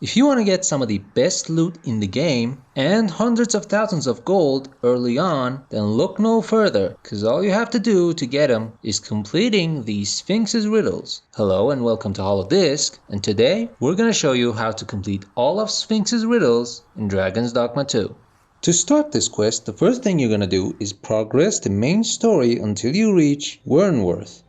If you want to get some of the best loot in the game and hundreds of thousands of gold early on, then look no further, cause all you have to do to get them is completing the Sphinx's Riddles. Hello and welcome to HoloDisc, and today we're gonna show you how to complete all of Sphinx's Riddles in Dragon's Dogma 2. To start this quest, the first thing you're gonna do is progress the main story until you reach Wernworth.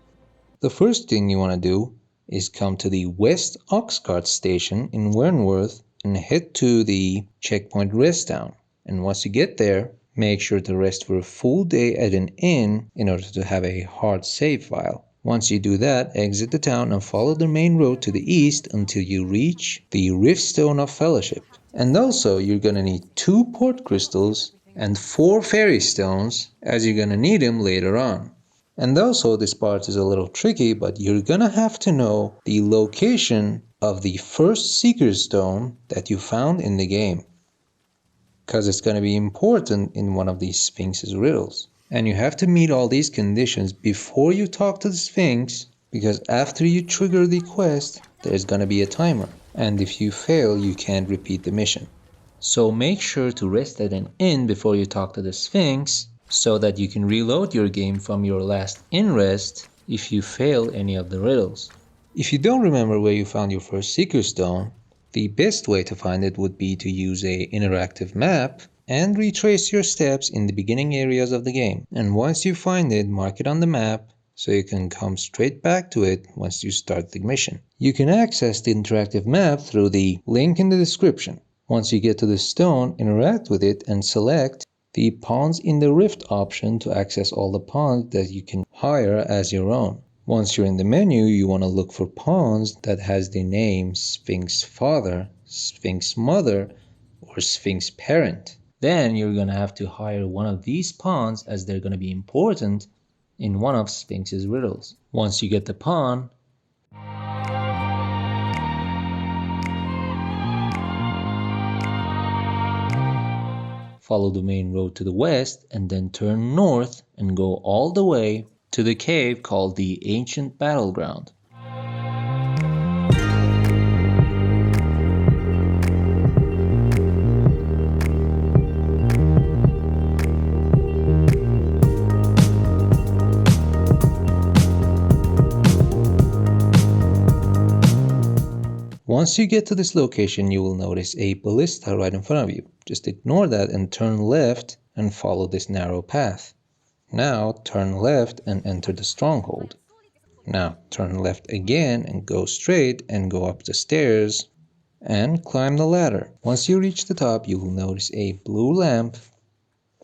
The first thing you wanna do is come to the West Oxcart station in Wernworth and head to the checkpoint rest down. And once you get there, make sure to rest for a full day at an inn in order to have a hard save file. Once you do that, exit the town and follow the main road to the east until you reach the Riftstone of Fellowship. And also, you're gonna need 2 port crystals and 4 fairy stones, as you're gonna need them later on. And also, this part is a little tricky, but you're gonna have to know the location of the first Seeker's Stone that you found in the game, because it's gonna be important in one of these Sphinx's riddles. And you have to meet all these conditions before you talk to the Sphinx, because after you trigger the quest, there's gonna be a timer. And if you fail, you can't repeat the mission. So make sure to rest at an inn before you talk to the Sphinx, so that you can reload your game from your last inn rest if you fail any of the riddles. If you don't remember where you found your first Seeker's Stone, the best way to find it would be to use an interactive map and retrace your steps in the beginning areas of the game. And once you find it, mark it on the map so you can come straight back to it once you start the mission. You can access the interactive map through the link in the description. Once you get to the stone, interact with it and select the Pawns in the Rift option to access all the pawns that you can hire as your own. Once you're in the menu, you want to look for pawns that has the name Sphinx Father, Sphinx Mother, or Sphinx Parent. Then you're going to have to hire one of these pawns, as they're going to be important in one of Sphinx's riddles. Once you get the pawn, follow the main road to the west and then turn north and go all the way to the cave called the Ancient Battleground. Once you get to this location, you will notice a ballista right in front of you. Just ignore that and turn left and follow this narrow path. Now turn left and enter the stronghold. Now turn left again and go straight and go up the stairs and climb the ladder. Once you reach the top, you will notice a blue lamp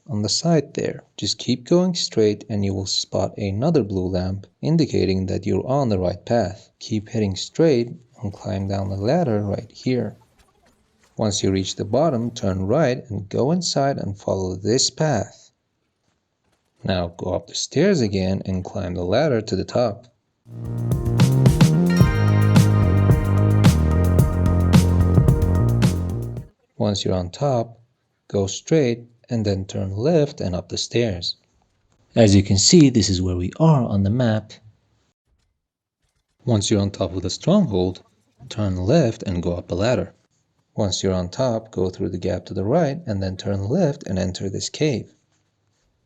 on the side there. Just keep going straight and you will spot another blue lamp, indicating that you're on the right path. Keep heading straight and climb down the ladder right here. Once you reach the bottom, turn right and go inside and follow this path. Now go up the stairs again and climb the ladder to the top. Once you're on top, go straight and then turn left and up the stairs. As you can see, this is where we are on the map. Once you're on top of the stronghold, turn left and go up the ladder. Once you're on top, go through the gap to the right and then turn left and enter this cave.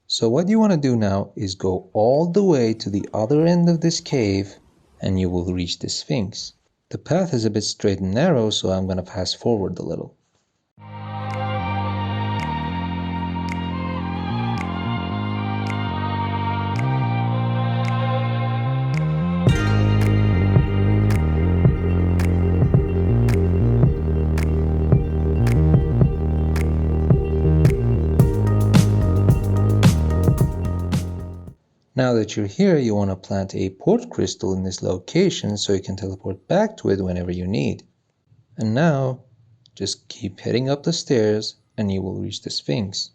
So what you want to do now is go all the way to the other end of this cave and you will reach the Sphinx. The path is a bit straight and narrow, so I'm going to fast forward a little. Now that you're here, you want to plant a port crystal in this location so you can teleport back to it whenever you need. And now, just keep heading up the stairs and you will reach the Sphinx.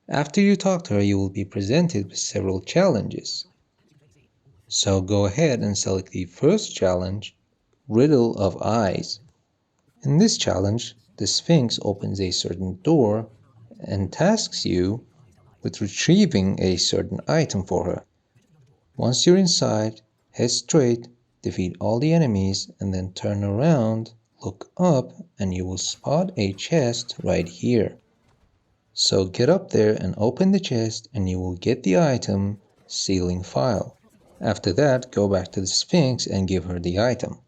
After you talk to her, you will be presented with several challenges. So go ahead and select the first challenge, Riddle of Eyes. In this challenge, the Sphinx opens a certain door and tasks you with retrieving a certain item for her. Once you're inside, head straight, defeat all the enemies, and then turn around look up and you will spot a chest right here. So get up there and open the chest and you will get the item Sealing File. After that, go back to the Sphinx and give her the item.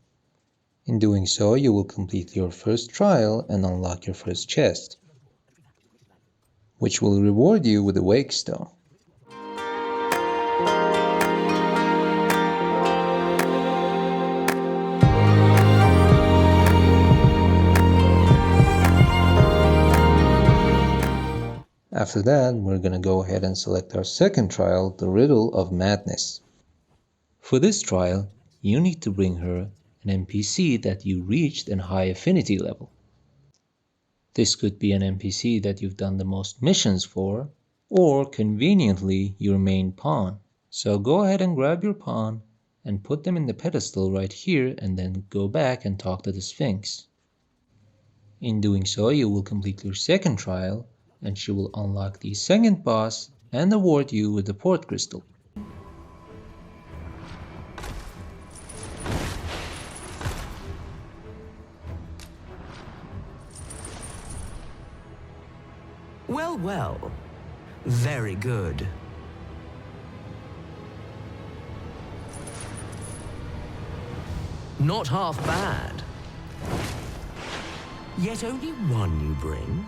In doing so, you will complete your first trial and unlock your first chest, which will reward you with a Wake Stone. After that, we're gonna go ahead and select our second trial, the Riddle of Madness. For this trial, you need to bring her an NPC that you reached a high affinity level. This could be an NPC that you've done the most missions for, or conveniently your main pawn. So go ahead and grab your pawn and put them in the pedestal right here and then go back and talk to the Sphinx. In doing so, you will complete your second trial and she will unlock the second boss and award you with the port crystal. Well, well. Very good. Not half bad. Yet only one you bring?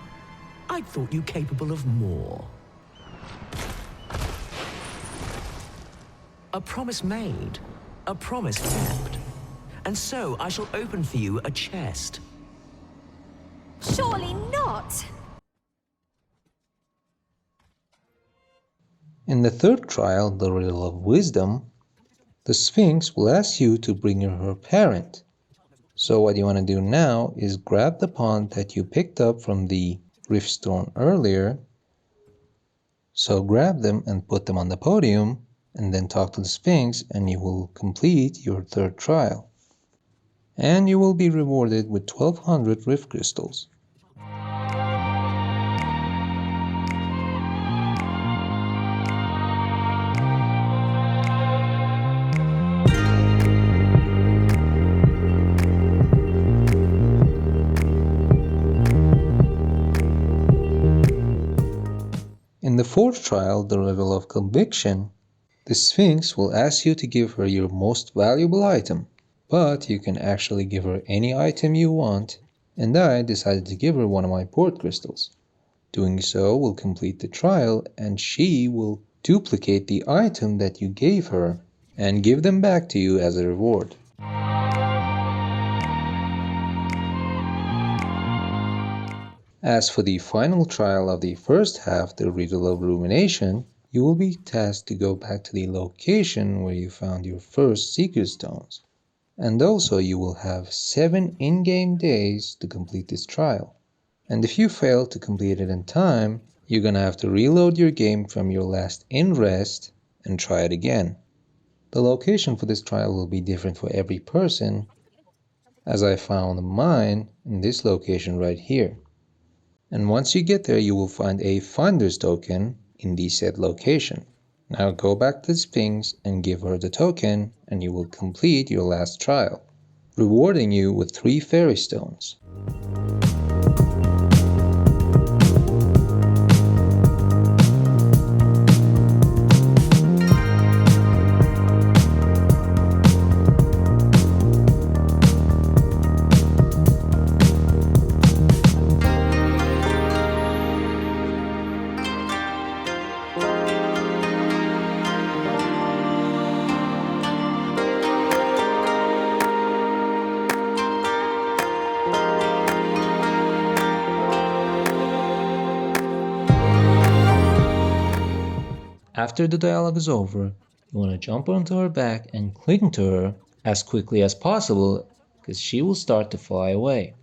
I thought you capable of more. A promise made, a promise kept. And so I shall open for you a chest. Surely not! In the third trial, the Riddle of Wisdom, the Sphinx will ask you to bring her parent. So what you want to do now is grab the pawn that you picked up from the Riftstone earlier. So grab them and put them on the podium and then talk to the Sphinx and you will complete your third trial. And you will be rewarded with 1200 Rift Crystals. In the fourth trial, the Riddle of Conviction, the Sphinx will ask you to give her your most valuable item, but you can actually give her any item you want, and I decided to give her one of my port crystals. Doing so will complete the trial and she will duplicate the item that you gave her and give them back to you as a reward. As for the final trial of the first half, the Riddle of Rumination, you will be tasked to go back to the location where you found your first Secret Stones. And also you will have 7 in-game days to complete this trial. And if you fail to complete it in time, you're gonna have to reload your game from your last in-rest and try it again. The location for this trial will be different for every person, as I found mine in this location right here. And once you get there, you will find a Finder's token in the said location. Now go back to the Sphinx and give her the token and you will complete your last trial, rewarding you with 3 fairy stones. After the dialogue is over, you want to jump onto her back and cling to her as quickly as possible because she will start to fly away.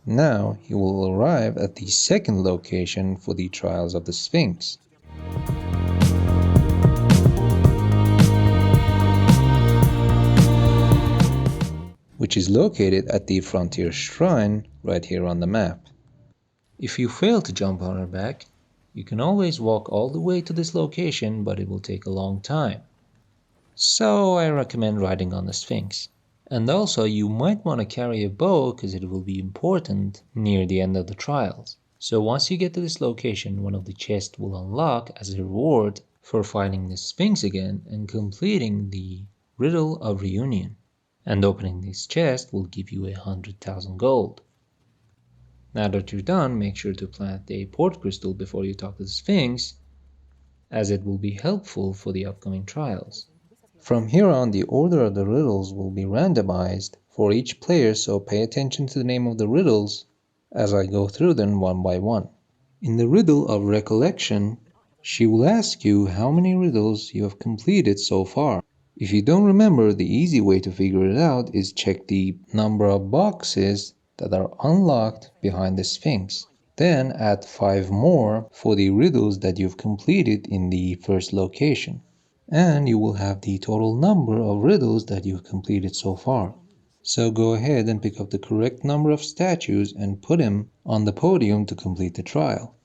Now you will arrive at the second location for the trials of the Sphinx. which is located at the Frontier Shrine right here on the map. If you fail to jump on her back, you can always walk all the way to this location, but it will take a long time. So I recommend riding on the Sphinx. And also you might want to carry a bow because it will be important near the end of the trials. So once you get to this location, one of the chests will unlock as a reward for fighting the Sphinx again and completing the Riddle of Reunion. And opening this chest will give you 100,000 gold. Now that you're done, make sure to plant a port crystal before you talk to the Sphinx, as it will be helpful for the upcoming trials. From here on, the order of the riddles will be randomized for each player, so pay attention to the name of the riddles as I go through them one by one. In the Riddle of Recollection, she will ask you how many riddles you have completed so far. If you don't remember, the easy way to figure it out is check the number of boxes that are unlocked behind the Sphinx. Then add 5 more for the riddles that you've completed in the first location. And you will have the total number of riddles that you've completed so far. So go ahead and pick up the correct number of statues and put them on the podium to complete the trial.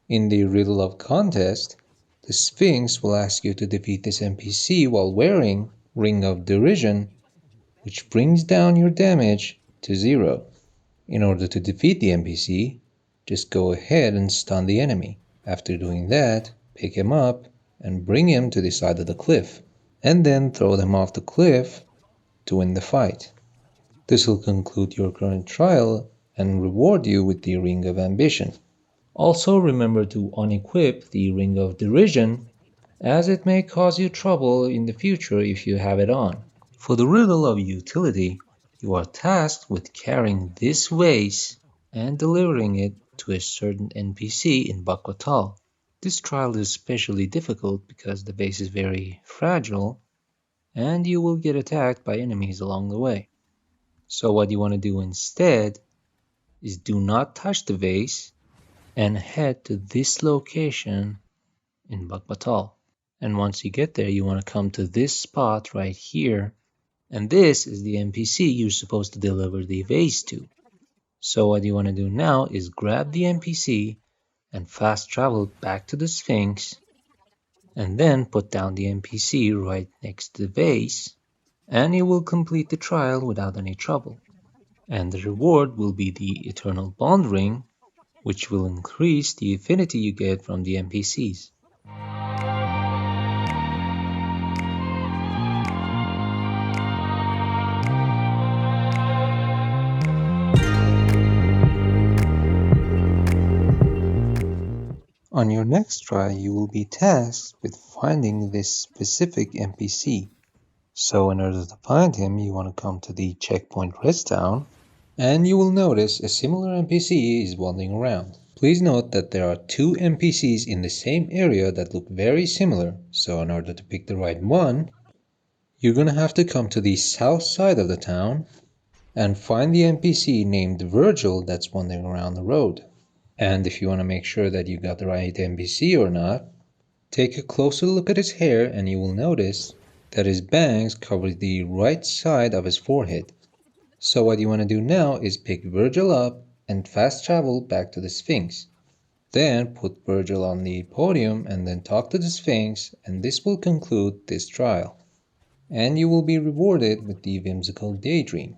In the Riddle of Contest, the Sphinx will ask you to defeat this NPC while wearing Ring of Derision, which brings down your damage to 0. In order to defeat the NPC, just go ahead and stun the enemy. After doing that, pick him up and bring him to the side of the cliff, and then throw them off the cliff to win the fight. This will conclude your current trial and reward you with the Ring of Ambition. Also remember to unequip the Ring of Derision, as it may cause you trouble in the future if you have it on. For the Riddle of Utility, you are tasked with carrying this vase and delivering it to a certain NPC in Bakwatal. This trial is especially difficult because the vase is very fragile and you will get attacked by enemies along the way. So what you want to do instead is do not touch the vase and head to this location in Bakwatal. And once you get there, you want to come to this spot right here, and this is the NPC you're supposed to deliver the vase to. So what you want to do now is grab the NPC and fast travel back to the Sphinx, and then put down the NPC right next to the vase, and you will complete the trial without any trouble. And the reward will be the Eternal Bond Ring, which will increase the affinity you get from the NPCs. On your next try, you will be tasked with finding this specific NPC. So in order to find him, you want to come to the checkpoint rest town, and you will notice a similar NPC is wandering around. Please note that there are 2 NPCs in the same area that look very similar, so in order to pick the right one, you're gonna have to come to the south side of the town and find the NPC named Virgil that's wandering around the road. And if you want to make sure that you got the right NPC or not, take a closer look at his hair and you will notice that his bangs cover the right side of his forehead. So what you want to do now is pick Virgil up and fast travel back to the Sphinx. Then put Virgil on the podium and then talk to the Sphinx, and this will conclude this trial. And you will be rewarded with the whimsical daydream.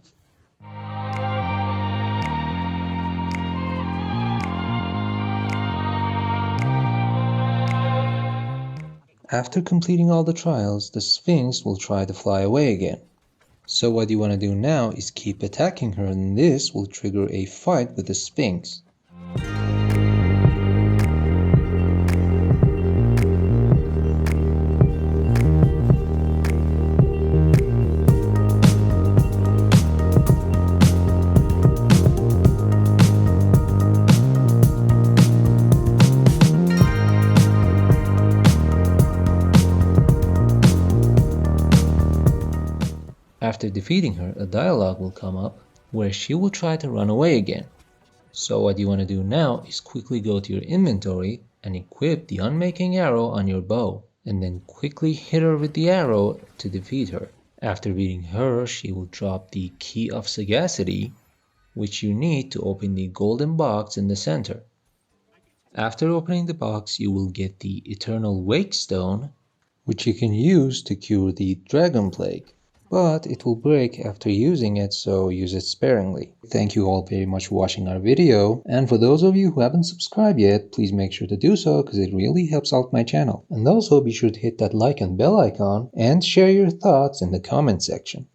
After completing all the trials, the Sphinx will try to fly away again. So what you want to do now is keep attacking her, and this will trigger a fight with the Sphinx. After defeating her, a dialogue will come up where she will try to run away again. So what you want to do now is quickly go to your inventory and equip the unmaking arrow on your bow, and then quickly hit her with the arrow to defeat her. After beating her, she will drop the Key of Sagacity, which you need to open the golden box in the center. After opening the box, you will get the Eternal Wake Stone, which you can use to cure the Dragon Plague. But it will break after using it, so use it sparingly. Thank you all very much for watching our video, and for those of you who haven't subscribed yet, please make sure to do so because it really helps out my channel. And also be sure to hit that like and bell icon and share your thoughts in the comment section.